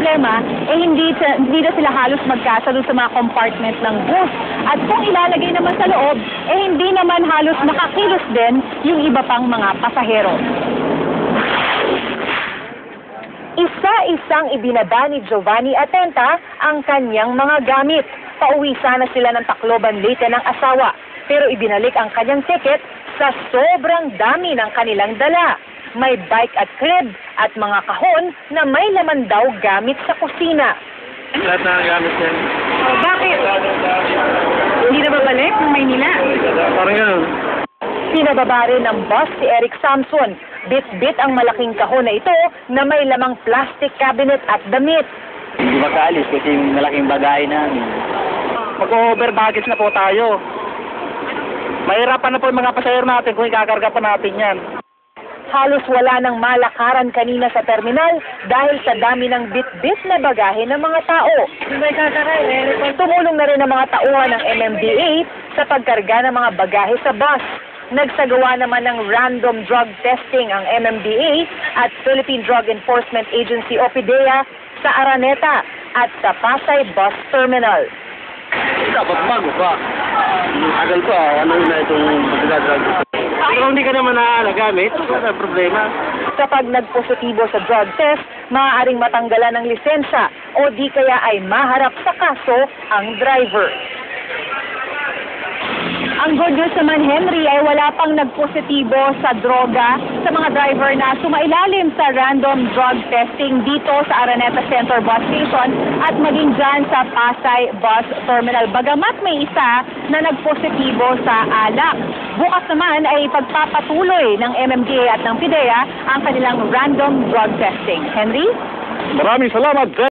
problema, hindi na sila halos magkasa doon sa mga compartment ng bus. At kung ilalagay naman sa loob, hindi naman halos makakilos din yung iba pang mga pasahero. Isa-isang ibinaba ni Giovanni Atenta ang kanyang mga gamit. Pauwi sana sila ng Tacloban Leyte ng asawa, pero ibinalik ang kanyang ticket sa sobrang dami ng kanilang dala. May bike at crib at mga kahon na may laman daw gamit sa kusina. Lahat na gamit yan. Bakit? Hindi na babalik ng Maynila? Parang gano'n. Pinababa rin ng bus si Eric Samson. Bit-bit ang malaking kahon na ito na may lamang plastic cabinet at damit. Hindi makaalis kasi yung malaking bagay namin. Mag-over baggage na po tayo. Mahirapan na po yung mga pasahero natin kung ikakarga pa natin yan. Halos wala ng malakaran kanina sa terminal dahil sa dami ng bit-bit na bagahe ng mga tao. Tumulong na rin ang mga tauhan ng MMDA sa pagkarga ng mga bagahe sa bus. Nagsagawa naman ng random drug testing ang MMDA at Philippine Drug Enforcement Agency o PIDEA sa Araneta at sa Pasay Bus Terminal. Dapat bago pa. Agal ko, ano na itong pagkadrag. Kung hindi ka naman nagamit, wala problema. Kapag nagpositibo sa drug test, maaaring matanggalan ng lisensya o di kaya ay maharap sa kaso ang driver. Ang good news naman, Henry, ay wala pang nagpositibo sa droga sa mga driver na sumailalim sa random drug testing dito sa Araneta Center Bus Station at maging dyan sa Pasay Bus Terminal. Bagamat may isa na nagpositibo sa alak. Bukas naman ay pagpapatuloy ng MMDA at ng PIDEA ang kanilang random drug testing. Henry? Maraming salamat,